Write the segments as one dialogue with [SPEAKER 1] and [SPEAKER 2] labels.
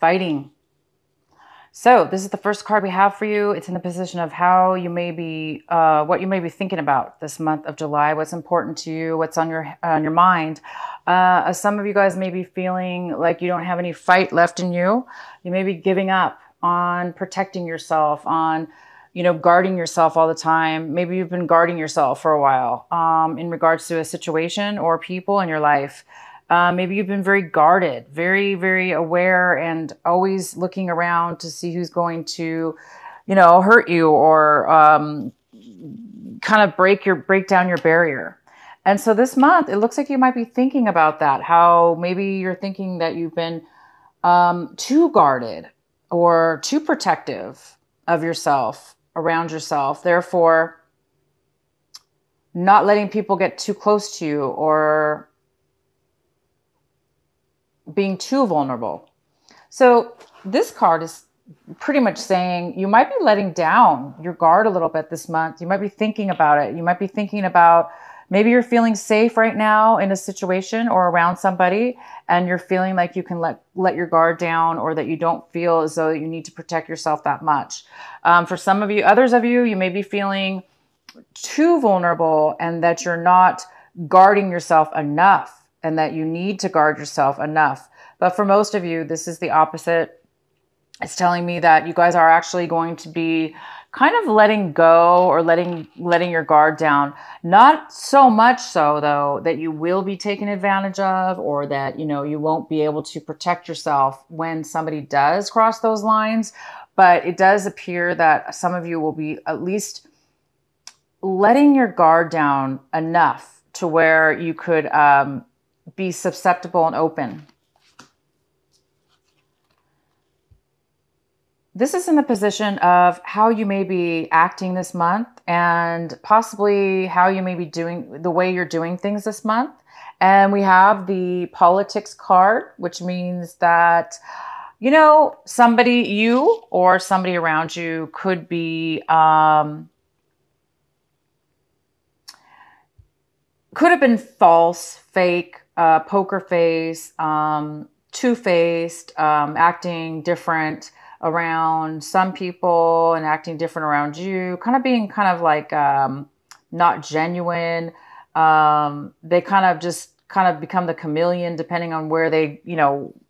[SPEAKER 1] fighting. So this is the first card we have for you. It's in the position of how you may be, what you may be thinking about this month of July, what's important to you, what's on your mind. Some of you guys may be feeling like you don't have any fight left in you. You may be giving up on protecting yourself, on, guarding yourself all the time. Maybe you've been guarding yourself for a while in regards to a situation or people in your life. Maybe you've been very guarded, very, very aware, and always looking around to see who's going to, hurt you or kind of break down your barrier. And so this month, it looks like you might be thinking about that, how maybe you're thinking that you've been too guarded or too protective of yourself, around yourself. Therefore, not letting people get too close to you or being too vulnerable. So this card is pretty much saying you might be letting down your guard a little bit this month. You might be thinking about it. You might be thinking about maybe you're feeling safe right now in a situation or around somebody, and you're feeling like you can let your guard down, or that you don't feel as though you need to protect yourself that much. For some of you, others of you, you may be feeling too vulnerable and that you're not guarding yourself enough, and that you need to guard yourself enough. But for most of you, this is the opposite. It's telling me that you guys are actually going to be kind of letting go or letting your guard down. Not so much so, though, that you will be taken advantage of, or that, you won't be able to protect yourself when somebody does cross those lines. But it does appear that some of you will be at least letting your guard down enough to where you could be susceptible and open. This is in the position of how you may be acting this month, and possibly how you may be doing the way you're doing things this month. And we have the politics card, which means that, somebody, you or somebody around you, could be, could have been false, fake, poker face, two-faced, acting different around some people and acting different around you, kind of being like not genuine. They kind of become the chameleon depending on where they,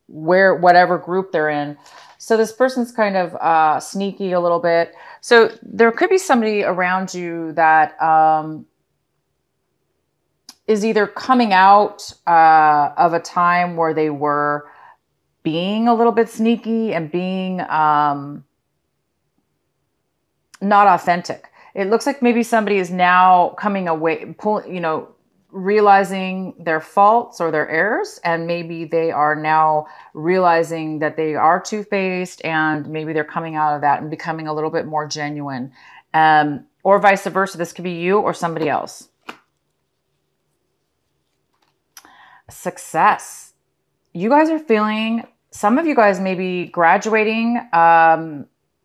[SPEAKER 1] whatever group they're in. So this person's kind of sneaky a little bit. So there could be somebody around you that is either coming out of a time where they were being a little bit sneaky and being not authentic. It looks like maybe somebody is now coming away, realizing their faults or their errors, and maybe they are now realizing that they are two-faced, and maybe they're coming out of that and becoming a little bit more genuine, or vice versa. This could be you or somebody else. Success. You guys are feeling, some of you guys may be graduating,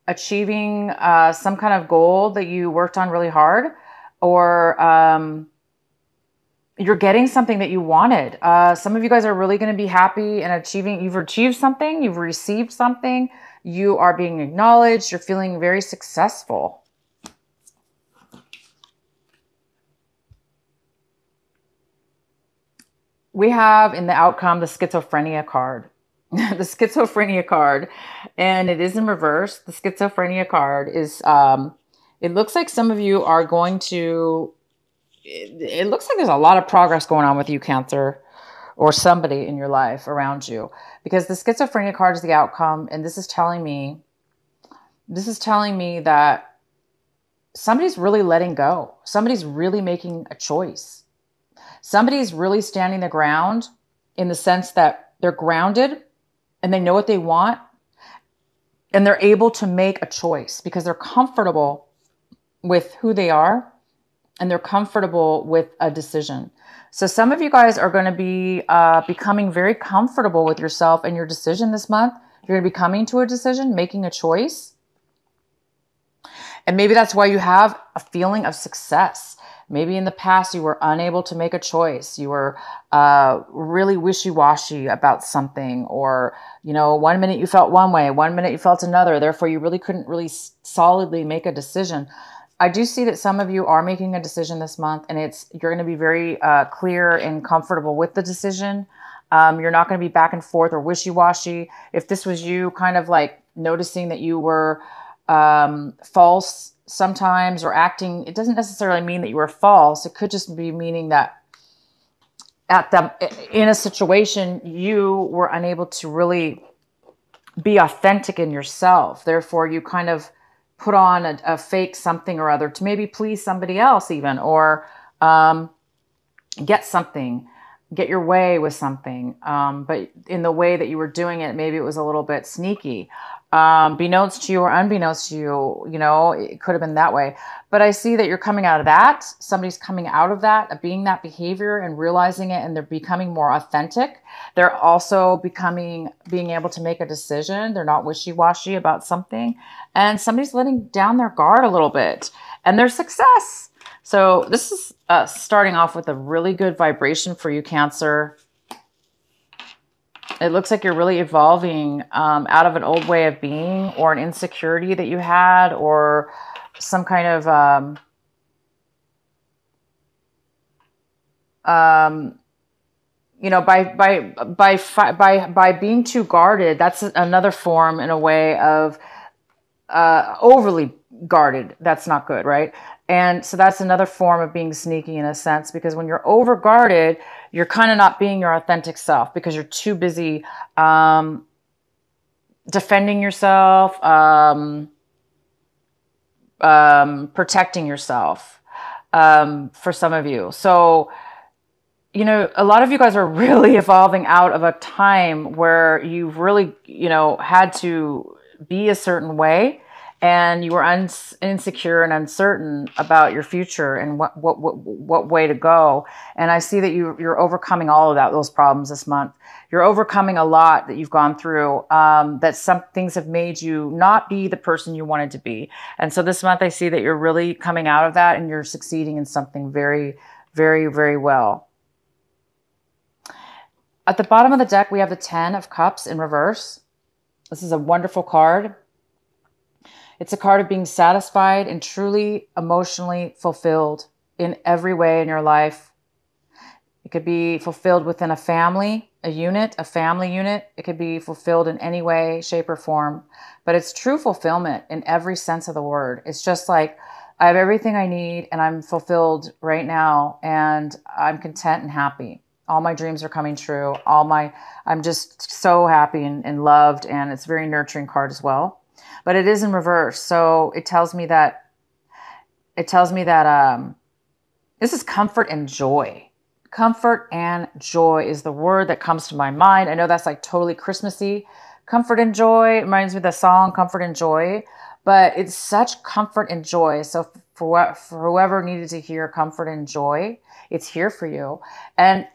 [SPEAKER 1] achieving some kind of goal that you worked on really hard, or you're getting something that you wanted. Some of you guys are really going to be happy and achieving. You've achieved something. You've received something. You are being acknowledged. You're feeling very successful. We have in the outcome the schizophrenia card. The schizophrenia card, and it is in reverse. The schizophrenia card is, it looks like some of you are going to, it looks like there's a lot of progress going on with you, Cancer, or somebody in your life around you, because the schizophrenia card is the outcome. And this is telling me that somebody's really letting go. Somebody's really making a choice. Somebody's really standing the ground, in the sense that they're grounded and they know what they want, and they're able to make a choice because they're comfortable with who they are, and they're comfortable with a decision. So some of you guys are going to be becoming very comfortable with yourself and your decision this month. You're going to be coming to a decision, making a choice. And maybe that's why you have a feeling of success. Maybe in the past you were unable to make a choice. You were really wishy-washy about something, or, you know, 1 minute you felt one way, 1 minute you felt another. Therefore, you really couldn't really solidly make a decision. I do see that some of you are making a decision this month, and you're going to be very clear and comfortable with the decision. You're not going to be back and forth or wishy-washy. If this was you kind of like noticing that you were false sometimes or acting, it doesn't necessarily mean that you were false. It could just be meaning that in a situation, you were unable to really be authentic in yourself. Therefore, you kind of put on a fake something or other to maybe please somebody else even, or get your way with something. But in the way that you were doing it, maybe it was a little bit sneaky. Beknownst to you or unbeknownst to you, you know, it could have been that way. But I see that you're coming out of that. Somebody's coming out of that, being that behavior and realizing it, and they're becoming more authentic. They're also being able to make a decision. They're not wishy-washy about something. And somebody's letting down their guard a little bit, and their success. So this is starting off with a really good vibration for you, Cancer. It looks like you're really evolving out of an old way of being, or an insecurity that you had, or some kind of you know, by being too guarded. That's another form in a way of overly guarded. That's not good, right? And so that's another form of being sneaky in a sense, because when you're over guarded, you're kind of not being your authentic self because you're too busy defending yourself, protecting yourself for some of you. So, you know, a lot of you guys are really evolving out of a time where you've really, you know, had to be a certain way, and you were insecure and uncertain about your future and what way to go. And I see that you're overcoming all of those problems this month. You're overcoming a lot that you've gone through, that some things have made you not be the person you wanted to be. And so this month I see that you're really coming out of that, and you're succeeding in something very, very, very well. At the bottom of the deck, we have the 10 of Cups in reverse. This is a wonderful card. It's a card of being satisfied and truly emotionally fulfilled in every way in your life. It could be fulfilled within a family, a family unit. It could be fulfilled in any way, shape, or form. But it's true fulfillment in every sense of the word. It's just like, I have everything I need, and I'm fulfilled right now, and I'm content and happy. All my dreams are coming true. I'm just so happy and loved, and it's a very nurturing card as well. But it is in reverse, so it tells me that this is comfort and joy. Comfort and joy is the word that comes to my mind. I know that's like totally Christmassy. Comfort and joy reminds me of the song Comfort and Joy, but it's such comfort and joy. So for whoever needed to hear comfort and joy, it's here for you. And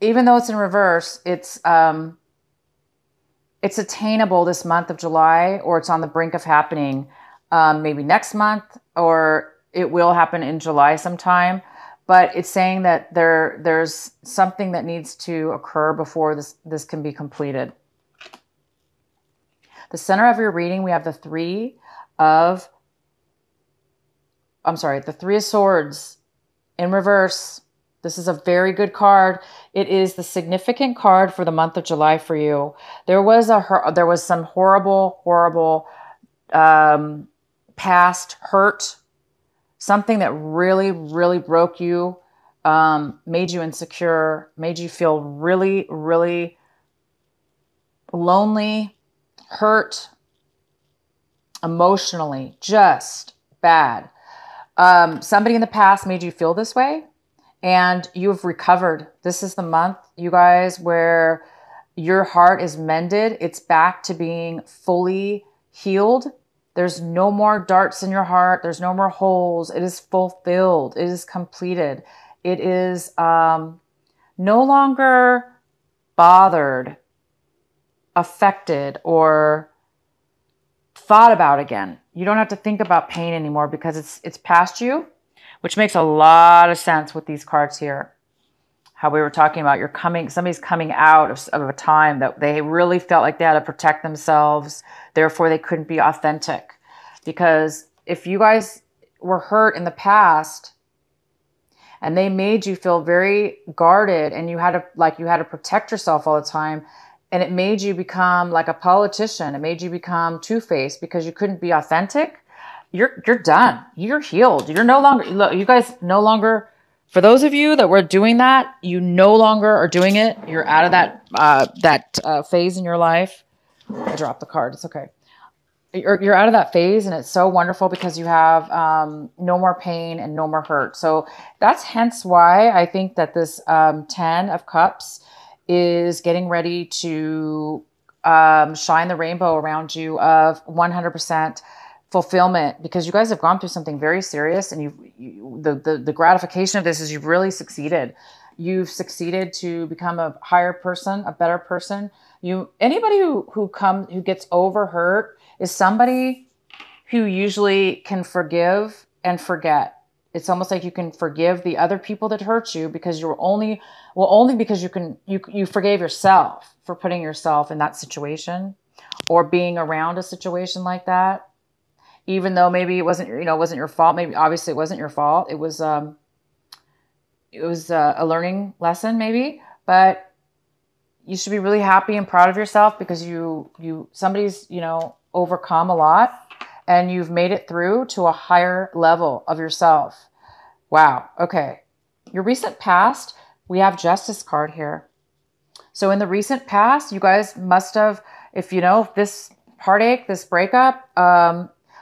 [SPEAKER 1] even though it's in reverse, it's attainable this month of July, or it's on the brink of happening maybe next month, or it will happen in July sometime. But it's saying that there's something that needs to occur before this can be completed. The center of your reading, we have the Three of Swords in reverse. This is a very good card. It is the significant card for the month of July for you. There was some horrible past hurt, something that really, really broke you, made you insecure, made you feel really, really lonely, hurt, emotionally, just bad. Somebody in the past made you feel this way, and you have recovered. This is the month, you guys, where your heart is mended. It's back to being fully healed. There's no more darts in your heart. There's no more holes. It is fulfilled. It is completed. It is no longer bothered, affected, or thought about again. You don't have to think about pain anymore because it's past you. which makes a lot of sense with these cards here. How we were talking about somebody's coming out of a time that they really felt like they had to protect themselves. Therefore, they couldn't be authentic. Because if you guys were hurt in the past and they made you feel very guarded and you had to protect yourself all the time, and it made you become like a politician, it made you become two-faced because you couldn't be authentic, you're done. You're healed. You're no longer, look, you guys no longer, for those of you that were doing that, you no longer are doing it. You're out of that phase in your life. I dropped the card. It's okay. You're out of that phase, and it's so wonderful because you have no more pain and no more hurt. So that's hence why I think that this 10 of Cups is getting ready to shine the rainbow around you of 100% fulfillment, because you guys have gone through something very serious, and the gratification of this is you've really succeeded. You've succeeded to become a higher person, a better person. Anybody who gets over hurt is somebody who usually can forgive and forget. It's almost like you can forgive the other people that hurt you because only because you forgave yourself for putting yourself in that situation or being around a situation like that. Even though maybe it wasn't your fault. Maybe obviously it wasn't your fault. It was a learning lesson maybe, but you should be really happy and proud of yourself because somebody's, overcome a lot and you've made it through to a higher level of yourself. Wow. Okay. Your recent past, we have Justice card here. So in the recent past, you guys must have, if this heartache, this breakup,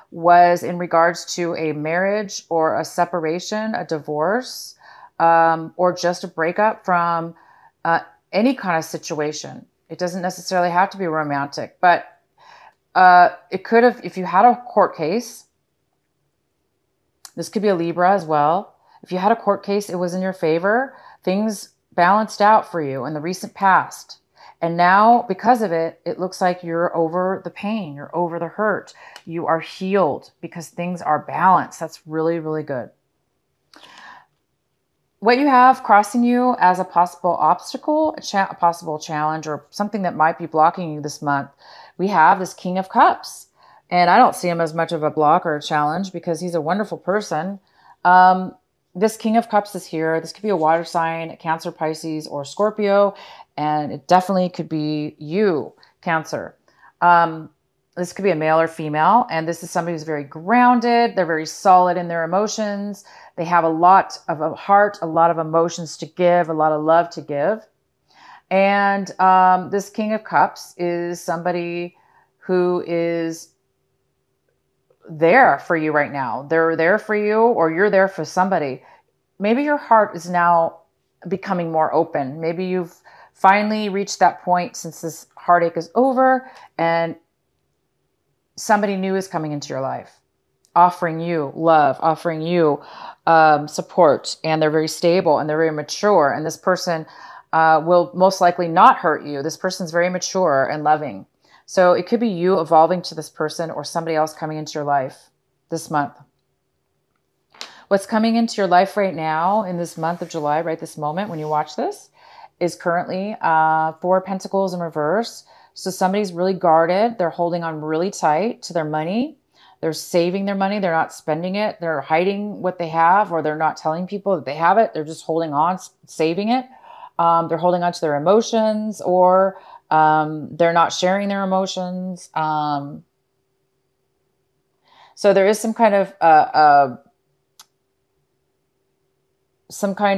[SPEAKER 1] was in regards to a marriage or a separation, a divorce, or just a breakup from any kind of situation. It doesn't necessarily have to be romantic, but it could have, if you had a court case, this could be a Libra as well. If you had a court case, it was in your favor. Things balanced out for you in the recent past. And now, because of it, it looks like you're over the pain. You're over the hurt. You are healed because things are balanced. That's really, really good. What you have crossing you as a possible obstacle, a possible challenge, or something that might be blocking you this month, we have this King of Cups. And I don't see him as much of a block or a challenge because he's a wonderful person. This King of Cups is here. This could be a water sign, Cancer, Pisces, or Scorpio. And it definitely could be you, Cancer. This could be a male or female. And this is somebody who's very grounded. They're very solid in their emotions. They have a lot of a heart, a lot of emotions to give, a lot of love to give. And this King of Cups is somebody who is there for you right now. They're there for you, or you're there for somebody. Maybe your heart is now becoming more open. Maybe you've finally reached that point since this heartache is over and somebody new is coming into your life, offering you love, offering you support, and they're very stable and they're very mature. And this person will most likely not hurt you. This person's very mature and loving. So it could be you evolving to this person or somebody else coming into your life this month. What's coming into your life right now in this month of July, right this moment when you watch this, is currently 4 Pentacles in reverse. So somebody's really guarded. They're holding on really tight to their money. They're saving their money. They're not spending it. They're hiding what they have, or they're not telling people that they have it. They're just holding on, saving it. They're holding on to their emotions, or they're not sharing their emotions. So there is some kind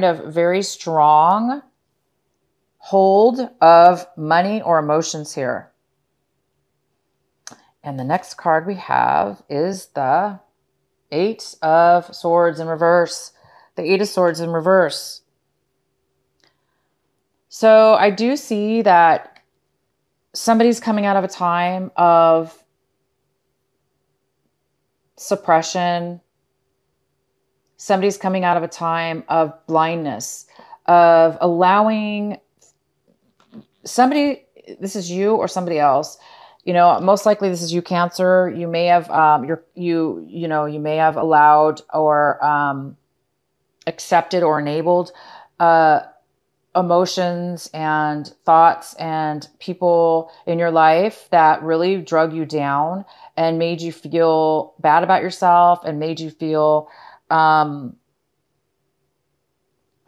[SPEAKER 1] of very strong hold of money or emotions here. And the next card we have is the 8 of Swords in reverse. The 8 of Swords in reverse. So I do see that somebody's coming out of a time of suppression. Somebody's coming out of a time of blindness, of allowing somebody, this is you or somebody else, most likely this is you, Cancer. You may have, you may have allowed or accepted or enabled emotions and thoughts and people in your life that really drug you down and made you feel bad about yourself and made you feel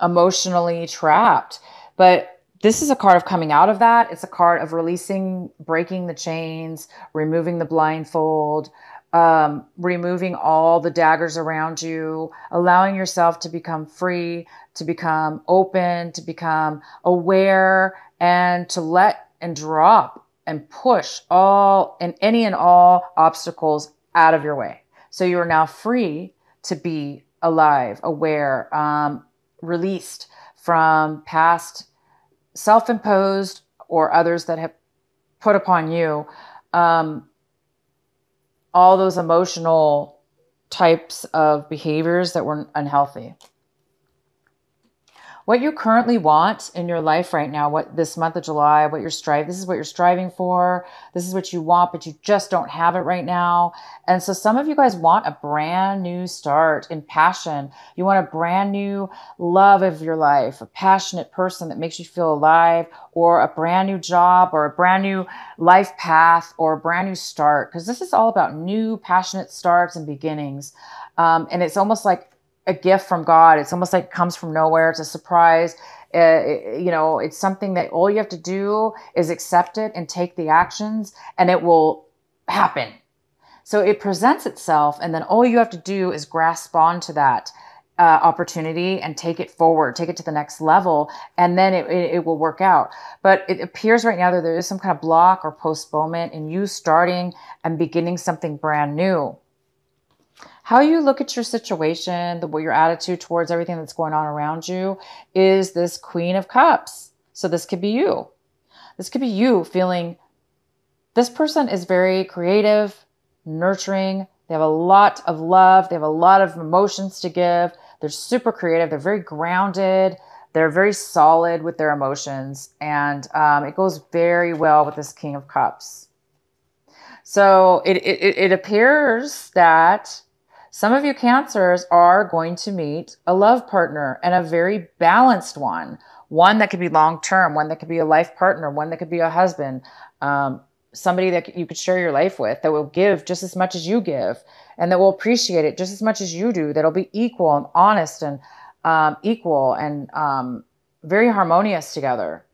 [SPEAKER 1] emotionally trapped. But this is a card of coming out of that. It's a card of releasing, breaking the chains, removing the blindfold, removing all the daggers around you, allowing yourself to become free, to become open, to become aware, and to let and drop and push all and any and all obstacles out of your way. So you are now free to be alive, aware, released from past self-imposed or others that have put upon you, all those emotional types of behaviors that were unhealthy. What you currently want in your life right now, what this month of July, this is what you're striving for. This is what you want, but you just don't have it right now. And so some of you guys want a brand new start in passion. You want a brand new love of your life, a passionate person that makes you feel alive, or a brand new job, or a brand new life path, or a brand new start. Because this is all about new passionate starts and beginnings. And it's almost like a gift from God. It's almost like it comes from nowhere. It's a surprise. It's something that all you have to do is accept it and take the actions, and it will happen. So it presents itself, and then all you have to do is grasp onto that opportunity and take it forward, take it to the next level, and then it will work out. But it appears right now that there is some kind of block or postponement in you starting and beginning something brand new. How you look at your situation, your attitude towards everything that's going on around you is this Queen of Cups. So this could be you. This could be you feeling this person is very creative, nurturing. They have a lot of love. They have a lot of emotions to give. They're super creative. They're very grounded. They're very solid with their emotions. And it goes very well with this King of Cups. So it appears that some of you Cancers are going to meet a love partner, and a very balanced one that could be long-term, one that could be a life partner, one that could be a husband, somebody that you could share your life with, that will give just as much as you give, and that will appreciate it just as much as you do, that'll be equal and honest and equal and very harmonious together.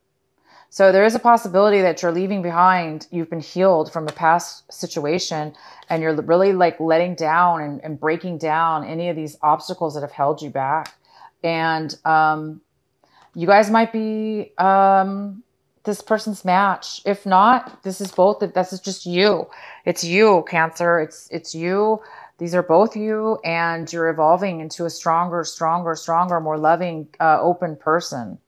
[SPEAKER 1] So there is a possibility that you're leaving behind, you've been healed from a past situation, and you're really like letting down and breaking down any of these obstacles that have held you back. And you guys might be this person's match. If not, this is just you. It's you, Cancer. It's you. These are both you, and you're evolving into a stronger, more loving, open person.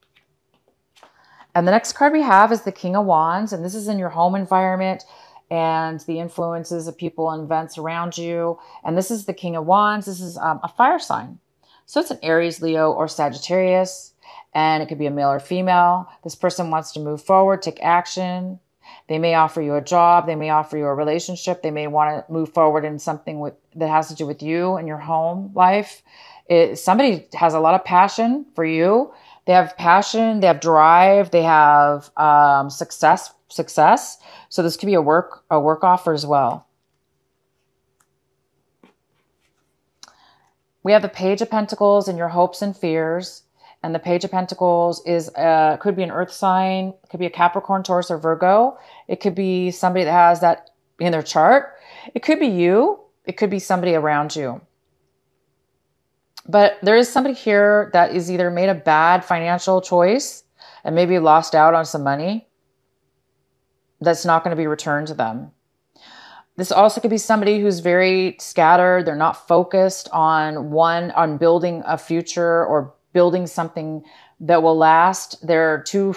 [SPEAKER 1] And the next card we have is the King of Wands, and this is in your home environment and the influences of people and events around you. And this is the King of Wands. This is a fire sign. So it's an Aries, Leo, or Sagittarius, and it could be a male or female. This person wants to move forward, take action. They may offer you a job. They may offer you a relationship. They may want to move forward in something that has to do with you and your home life. Somebody has a lot of passion for you. They have passion, they have drive, they have success. So this could be a work offer as well. We have the Page of Pentacles and your hopes and fears. And the Page of Pentacles could be an earth sign, it could be a Capricorn, Taurus, or Virgo. It could be somebody that has that in their chart. It could be you. It could be somebody around you. But there is somebody here that is either made a bad financial choice and maybe lost out on some money that's not going to be returned to them. This also could be somebody who's very scattered. They're not focused on building a future or building something that will last. They're too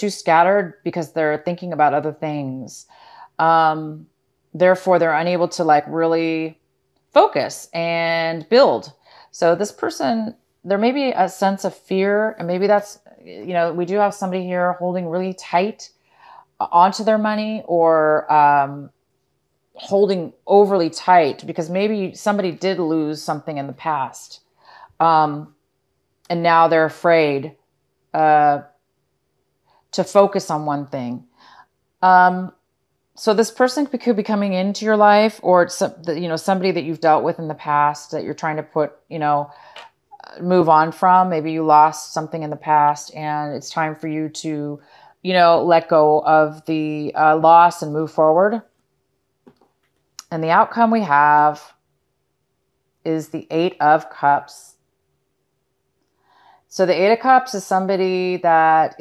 [SPEAKER 1] scattered because they're thinking about other things. Therefore, they're unable to really focus and build. So this person, there may be a sense of fear, and maybe that's, we do have somebody here holding really tight onto their money, or holding overly tight because maybe somebody did lose something in the past. And now they're afraid to focus on one thing. So this person could be coming into your life, or it's somebody that you've dealt with in the past that you're trying to move on from. Maybe you lost something in the past and it's time for you to, let go of the loss and move forward. And the outcome we have is the 8 of Cups. So the 8 of Cups is somebody that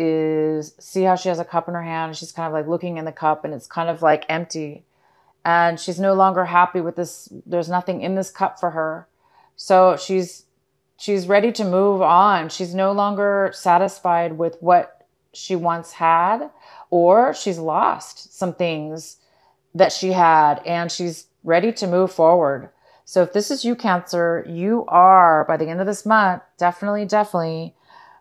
[SPEAKER 1] see how she has a cup in her hand. She's kind of like looking in the cup and it's kind of like empty. And she's no longer happy with this. There's nothing in this cup for her. So she's ready to move on. She's no longer satisfied with what she once had, or she's lost some things that she had and she's ready to move forward. So if this is you, Cancer, you are, by the end of this month, definitely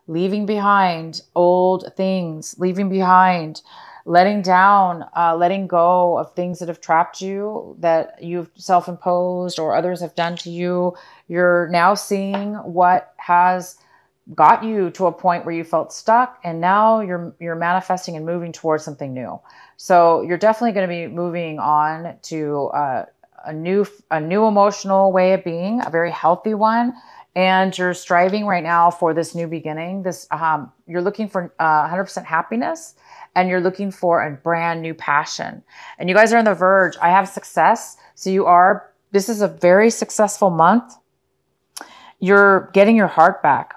[SPEAKER 1] leaving behind old things, leaving behind, letting down, letting go of things that have trapped you, that you've self-imposed or others have done to you. You're now seeing what has got you to a point where you felt stuck, and now you're manifesting and moving towards something new. So you're definitely going to be moving on to a new emotional way of being, a very healthy one. And you're striving right now for this new beginning. You're looking for 100% happiness, and you're looking for a brand new passion. And you guys are on the verge. I have success. So this is a very successful month. You're getting your heart back.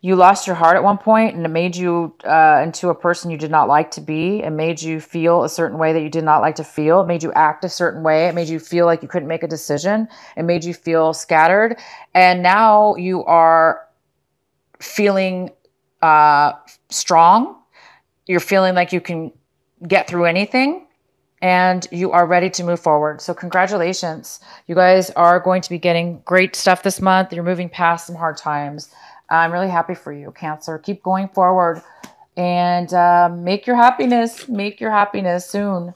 [SPEAKER 1] You lost your heart at one point, and it made you into a person you did not like to be. It made you feel a certain way that you did not like to feel. It made you act a certain way. It made you feel like you couldn't make a decision. It made you feel scattered. And now you are feeling strong. You're feeling like you can get through anything, and you are ready to move forward. So congratulations. You guys are going to be getting great stuff this month. You're moving past some hard times. I'm really happy for you, Cancer. Keep going forward and make your happiness soon.